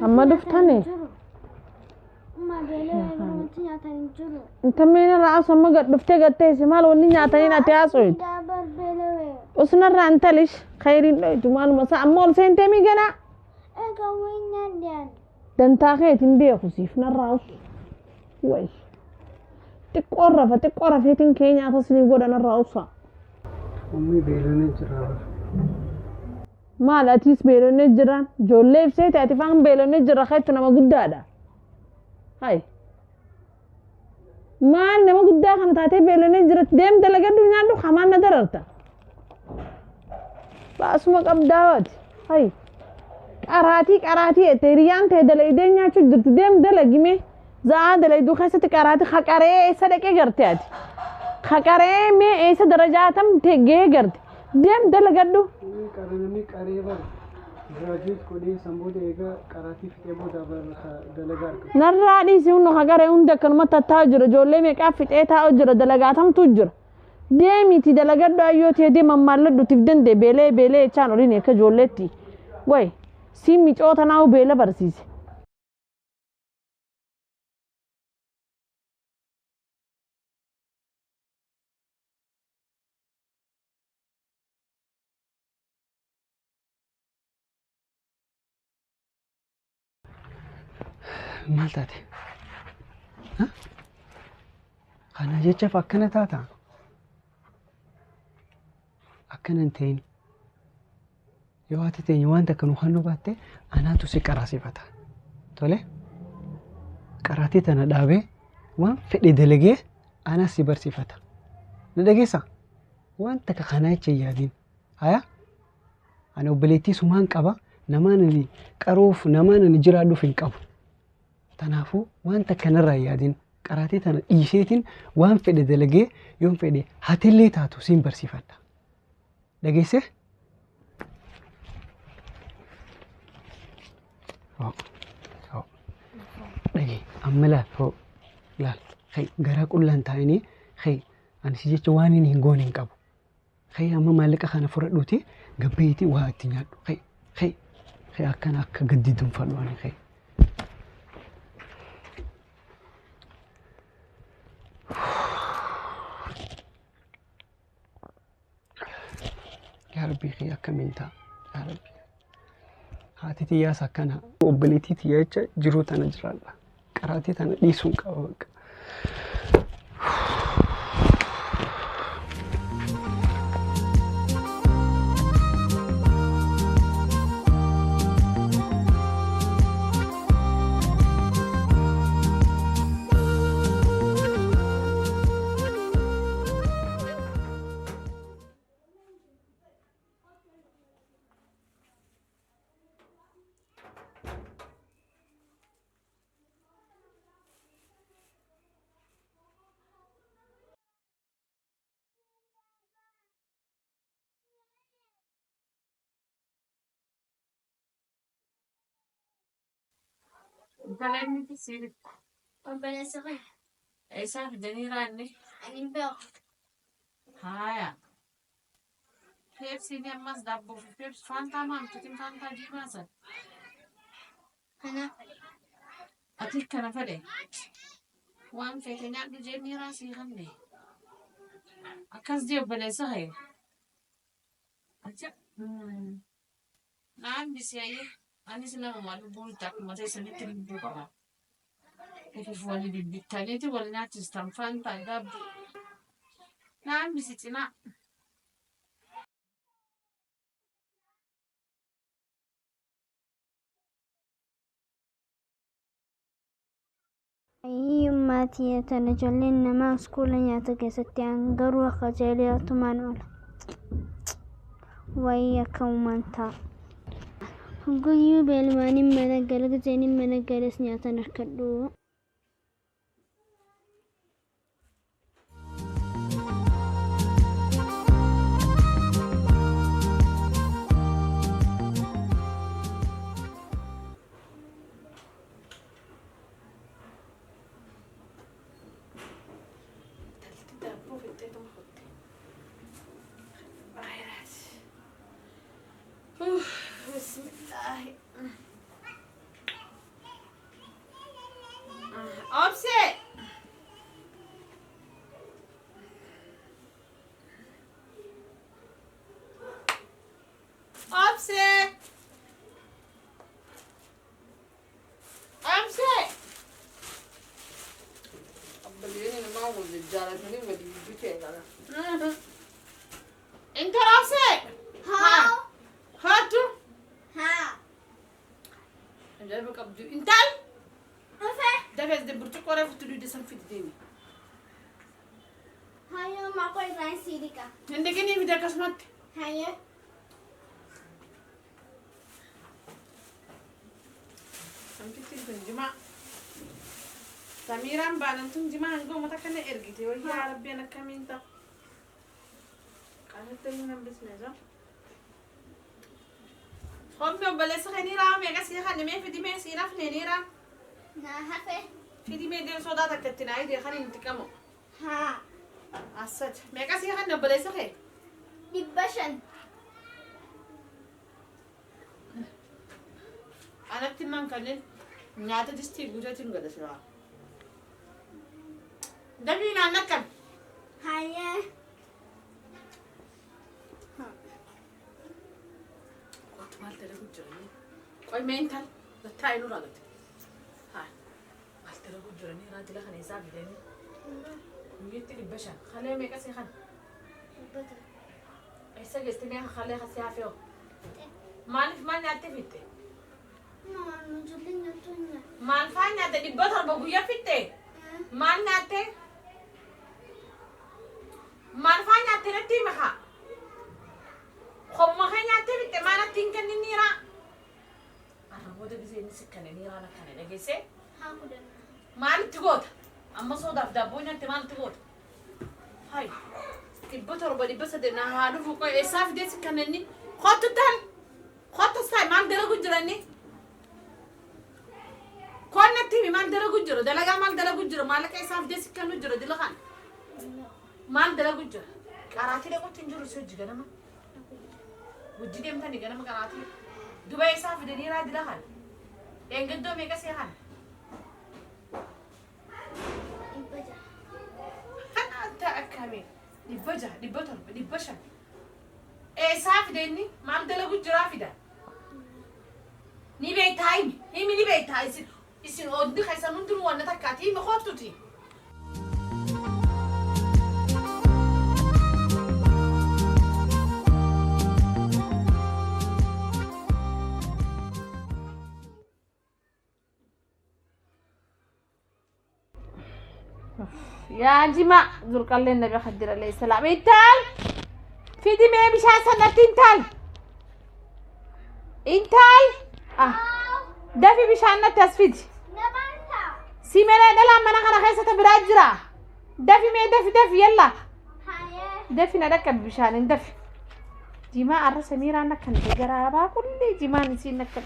أما دفتني ما بيلي نياتني جرو أنت مين الرأس أما قد دفتي قد تيسي مال وني نياتني نتياسويد دابر بيلي وسنرى أنت ليش خيرين جمال مساء أمول سنتمي جنا وين نديان دنتاخيت بيخو سيف نراوس وي تقرف هيتين كينيا تصني قد نراوسا أمي بيلوني جرا ما لا تيس بيلوني جرا جولي بسيت أتفهم بيلوني جرا خيتنا ما قدادا هاي ما أنا ما قدها خن تاتي بيلوني جرا ديم دلقة دنيا دو خمان ندررتا بس ما قبضات هاي قراتي تريان تهدل إيدينيا شو درت ديم دلقي مي زاد دلقي خاصة قراتي خكاري سدكي قرتيات خكاري مي إيسا درجاتم تيجي قرت ديم دلقة دو كارنامي قريبا graduate كودي سمبود إيجا قراتي في تبو دابر دلقار نرادي سيونو خكاري عندك المتا تاجر جولي مي كافيت إيه تاجر دلقاتم تجر ديمي تي دلقة دو أيوتي دي ممالد دو تفدن دي بيلي چانو ريني كجولتي وي سيمي چوتا ناو بيلا برسيسي maal taate kana jechaaf akkana taata akkana hin ta'in yoo ati teenye waan takka nu hannuu baatte anaatu si qaraasifata tole qaraatii tana dhaabee waan fedhe dalagee anaas si barsiifata na dhageessa waan takka kanaa jecha hin yaadiin haya ani obboleettii sumaan qaba namaan ani qaruuf namaan ani jiraadhuuf hin qabu tanaafuu waan takka narraa hin yaadiin qaraatii tana dhiiseetiin waan fedhe dalagee yoon fedhe hatillee taatu siin barsiifadha dhageesse dhagee amma laal kay garaa qullaan taa'anii kay ani si jecha waan hin goone hin qabu kay amma maallaqa kana fudhadhuuti gabbeetii waa itti nyaadhu kay akkana akka gaddi dunfadhu ani kay yaa rabbii kee akkamiin ta'a yaa rabbii haati tiyyaas akkana obboleettii tiyyaa jecha jiruu tana jiraadha qaraatii tana dhiisuun qaba bakka Galani tisiri. ربنا يسخر Isa fidanii raanne. أنا بيخ Haya. Pepsi ni ammas dabboo fi Pepsi Fantaa maamtutiin Fantaa diimaa san. أنا Ati kana fedhe. Waan feete nyaadhu jennee raasii qabne. Akkas jee obboleessa haye. Acha. Naan bisiyayye. Anis nama lubbuun itti akkuma ta'e sanitti lubbuu qaba. Ifiif wali bibbittaniiti wal nyaachistan Fantaa dabboo. Naan bisi cinaa. أيماتي تنجلين ما سكولن يتكستي عن قروة خجالية تمانول وياك ومانتا هنقول بالماني منقل زين منقل سنياتا نركدو بسم الله. والرجالة ولي بيتي أنا. أنت راسك؟ ها. هاتو. ها. جايبك أبدو. أنتال؟ أفه. ده بس دبرتك ولا فتلو ده سنفيد ديني. هاي ما قوي راي سيريكا. عندك إني في ده كسمت. هاي. سنفيد تكون جماعة. سميران بانتون جماعة نقوم متكلم إرجيتي وهي عربي أنا كمين تا. كانت تلينا بس نجا. خم بلس خنيرة ميجا سيخا نمي في دي مي سيرا خنيرة. نهفه. في دي مي دي صودا تكتنا أيدي خني نتكمو. ها. أسد ميجا سيخا نبلس خي. دبشن. أنا كتمان كنن ناتا دستي بوجا تنقل سوا. دبينا نكم. هاي. مال ترى كجرني قوي مينتال لتاينو راغت هاي مال ترى كجرني راد لها نيساب ديني نيتي البشا خليه ميكا سيخن ايسا جستني خليها سيافيو ما نعتي فيتي ما نجلين نتونيا. ما فانا تدي بطر بقويا فيتي ما نعتي ما فانا تنتي مخا خب ما خي نعتي فيتي ما نتين كن نيرا أنا بوده بزي نسك كن نيرا أنا كن نجيسه هاكودن. ما نتقول أما صودا في دابونا أنت ما نتقول هاي البطر بدي بس دنا هادو فوق إساف ديس كنني خط تل خط ساي ما ندرا جراني كون نتيمي ما ندرا جرا دلقا ما ندرا جرا مالك إساف ديس كنو جرا دلقان ما ندرا جرا كاراتي ده كنت نجرو سوج جنا ما وجدي دم تاني جنا ما كاراتي دبي إساف دني را دلقان ينقدو ميكا سيهان إبجا. أنت أكمل دبجة دبتر دبشة إيه صاف ديني ما بدل أقول جرافي ده نبي تايم هي مني بيت تايم يصير أودي خيسان ندرو وانا تكاتي مخاطتي يا جماعة ذو قال النبي خدر عليه السلام إنتال في دي مي مش حسنة إنتال ده في مش عنا تسفيد نبانتا. سيمنا دلا منا خنا خيسة براجرة ده في مي ده في يلا هاي. ده في ندك بشان ده في جماعة الرسم ميرا نكن تجربة كل جماعة نسي نكن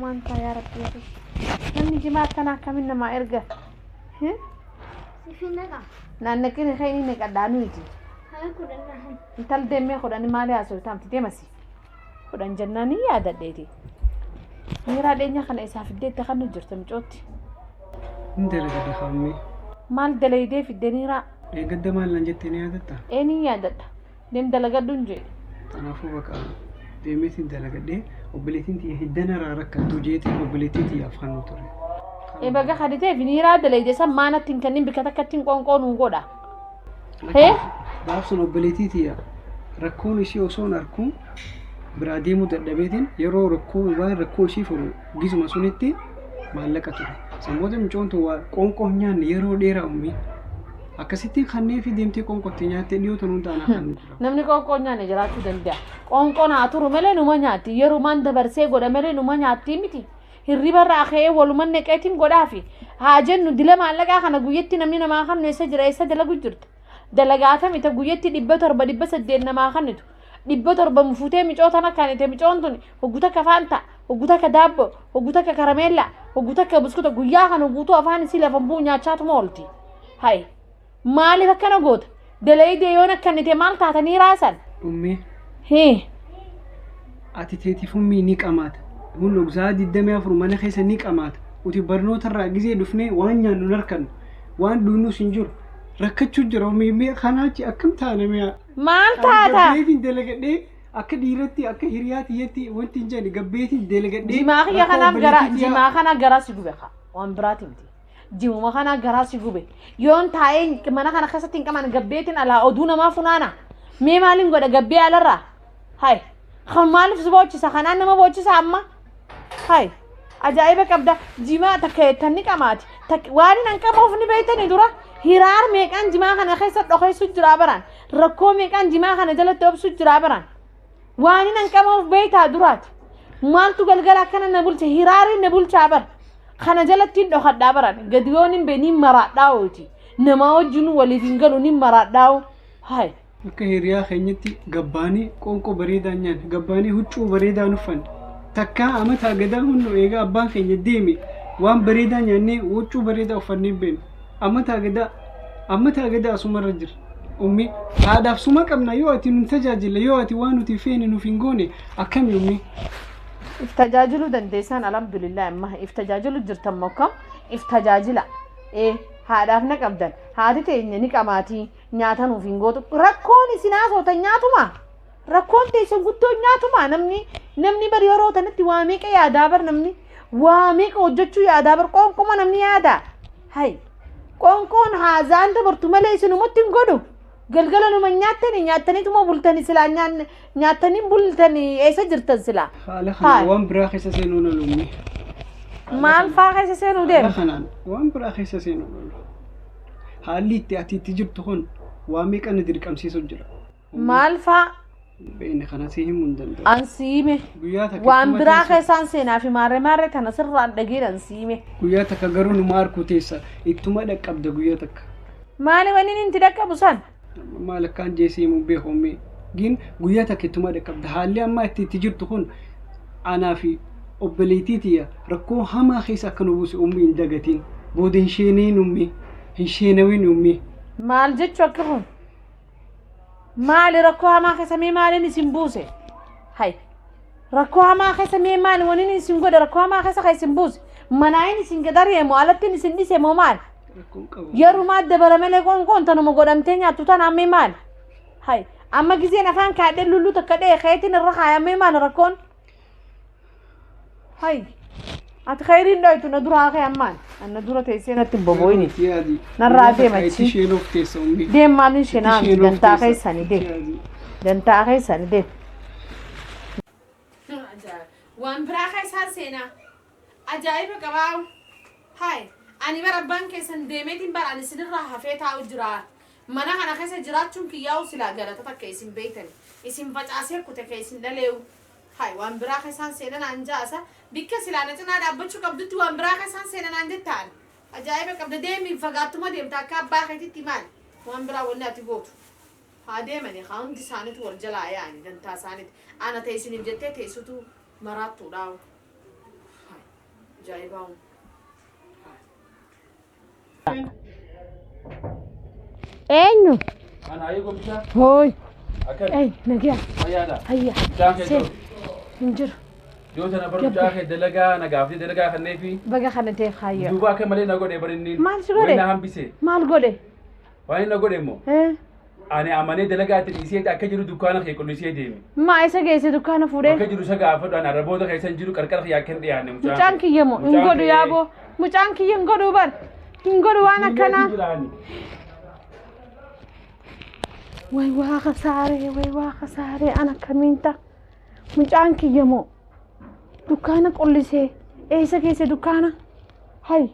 ما أنت يا رب يا رب نني جماعة كنا كملنا ما إرجع ها سيفينك. نانكين خيني نكدانو يجي هاكودن هاي. intal demme kudani mali aso tamti demasi kudan jannani ya dadeti mira denya kana isa fidde ta kanu jirta micoti Indele gadi khammi. mal dalayde fiddenira Eegadda maal nan jettanii yaadatta? eni ya dadda dem dalaga dunje Kanaafuu bakka deemeetiin dalagadhee obboleettiin tiyya hiddana irraa rakkattu jeetiin obboleettii tiyyaaf kan ture. e baga khadite finira dalayde samana tinkanin bikata katin qonkonu goda he Gaafsun obboleettii tiyya rakkoon ishii osoo hin arkuun biraa deemuu dadhabeetiin yeroo rakkoo ishii furu gisuma sunitti maallaqa ture. Sammuu mucoontu waa qoonqoo hin nyaanne yeroo dheeraa uumee akkasitti kanneen fi deemtee qoonqootti nyaattee dhiyoo tanuun taana kan namni qoonqoo nyaanne jiraachuu danda'a qoonqoon haa turu malee numa nyaatti yerumaan dabarsee godha malee numa nyaatti miti hirribarraa ka'ee waluman neqeetiin godhaafi haa jennu dila maallaqaa kana guyyatti namni namaa kan eessa jira eessa dalagu jirta dalagaata mita guyyatti 700 800 namaa kannitu 700 mufutee micoota nakkaanite micoon tun hogguta ka faanta hogguta ka daabbo hogguta ka karameella hogguta ka buskuta guyyaa kana guutuu afaan isii lafan buu nyaachaatuma oolti hay maaliif akkana goota dalayidee yoon akkannite maal taatanii raasan ummee hee ati teetifummii ni qamaata. Hundi ogsaa 24 mana keessa ni qamaata. Uti barnootarraa gisee dhufnee waan nyaannu narkannu waan dhuunnuus hin jiru. Rakkachuu jira ummee kanaachi akkam taane mi'a. maal taata Gabbeetiin dalagadhee akka dhiiratti akka hiriyaatiyyatti wanti hin jedhe gabbeetiin dalagadhee. jimaa kana gara si gube ka waan biraati miti jimuma kana garaa si gube yoon taa'ee mana kana keessatti hin qaban gabbeetiin alaa oduu namaa funaana mee maaliin godha gabbee alarraa hay kan maaliif si boochisa kanaan nama boochisa amma hay ajaa'iba qabda jimaa takka tanni qamaati waan hin qabuuf ni beeytani dura hiraar meeqaan jimaa kana keessa dhokeessu jira baran rakkoo meeqaan jimaa kana jalatti obsu jira baran waan hin qabuuf beeytaa duraati maaltu galgala akkana na bulcha hiraari na bulchaa bar kana jalatti dhokadhaa baran gadiyoon hin beeni maraadhaawoti nama wajjin waliif hin galu ni maraadhaaw hay akka hiriyaa keenyatti gabbaanii qoonqoo bareedaa nyaan gabbaanii huccuu bareedaa nuffan takka amata gadaa hundu eega abbaan keenya deeme waan bareedaa nyaannee huccuu bareedaa uffannee beenu amata gadaa asumarra jira ummi haadhaaf suma qabna yoo ati nun tajaajila yoo ati waan nuti feene nuuf hin goone akkami ummi iftajaajilu dandeessan alhamdulillah amma iftajaajilu jirtan mokkam iftajaajila haadhaaf na qabdan haati teenya ni qamaatii nyaata nuuf hin gootu rakkoon isinaa soota nyaatuma rakkoon teessan guddoo nyaatuma namni bari yeroo tanatti waa meeqa yaadaa bar namni waa meeqa hojjechuu yaadaa bar qoonqoma namni yaada hay qoonqoon haazaan dabartu malee isinumatti hin godhu galgala numa nyaattaniituma bultani silaa nyaattanii bultanii eessa jirtan silaa haala waan biraa keessa seenuu na lumni maal faa keessa seenuu deema kanaan waan biraa keessa seenuu na lumni haalli itti jirtu kun waa meeqa na dirqamsiisu jira maal faa beene kana si himuu hin danda'u ansiime waan biraa keessaan seenaa fi maarree kana sirraan dhageera ansiime guyyaa takka garuu numa harkuu teessa ittuma dhaqqabda guyyaa takka maali waniin inti dhaqqabu san maal akkaan jeesee himuu beekoomee gin guyyaa takka ittuma dhaqqabda haalli amma itti jirtu kun anaa fi obboleettii tiyya rakkoo hamaa keessa akka nu buusu ummi hin dagatiin booda hin sheeneen ummi hin sheenawin ummi maal jechuu akka kun maali rakkoo hamaa keessa mee maaliin isin buuse hay rakkoo hamaa keessa mee maali waniin isin godhe rakkoo hamaa keessa isin buuse manaayin isin gadareemo alattiin isin dhiseemo maal yerumaa dabara malee qoonqoon tanuma godhamtee nyaattu tanaa mee maali hay amma gizeen afaan kaadhee lulluu takka dhee keetiin irra kaayamee maal rakkoon hay ati khayriin dhoytu na duraa kee ammaan anna dura teessee natti hin boboyini narraa deemachi deem maalin shenaan dantaa keessani deem waan biraa keessaan seenaa ajaa'iba qabaa hay ani bara abbaan keessan deemeetiin bara ani isinirraa hafee taa'u jira mana kana keessa jiraachuun kiyyaa'u silaa galata takka isin beeytani isin facaasee kute kee isin dhaleewu hay waan biraa keessaan seenan anjaasa bikka silaana cinaa dhaabbachuu qabdutti waan biraa keessaan seenan anjettaan ajaa'iba qabda deemii fagaattuma deemta akka abbaa keetitti maal waan biraa wanni ati gootu haa deemani haa hundi isaaniitu wal jalaa yaani dantaa isaaniiti ana ta'e isiniif jettee teessutu maraattuudhaawu ajaa'ibaawu eenyu Ana ayo gomsa. hooy Akan. nagiya Ayada. hayya Jaake seen do. hin jiru Yo tana baru jaake dalaga na gafti dalaga kan nefi. baga kana teef hayya Duba kai male na gode barinni. Maal si godhe? Na hambise. maal godhe Wani na gode mo. Ani amane dalaga ta ise ta akka jiru dukana kai kullu sai demi. maa isa geesse dukkaana fuudhee Akka jiru saga afadu ana raboota kai san jiru karkar ya kan diya ne mucaan kiyya moo hin godhu yaaboo mucaan kiyya hin godhu bar hin godhu waan akkanaa way waa kasaaree ana kamiinta mucaan kiyya moo dukkaana qullisee eessa geesse dukkaana hay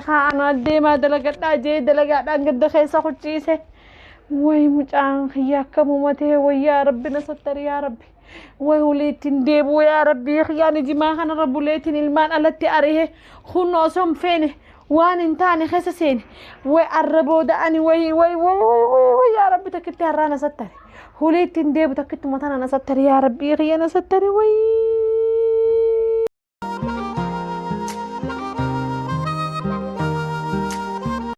أنا ديما دلقت أجي دلقت أنقد خيسة خشيسة وي مجان خياك ممته ويا ربنا ستر يا ربي ووليتين ديبو يا ربي خياني جماعنا رب وليتين المان التي أريه خنو سم فينه وان انتاني خسسين وقربو داني وي يا ربي تكتي هرانا ستر وليتين ديبو تكتي متانا ستر يا ربي خيانا ستر وي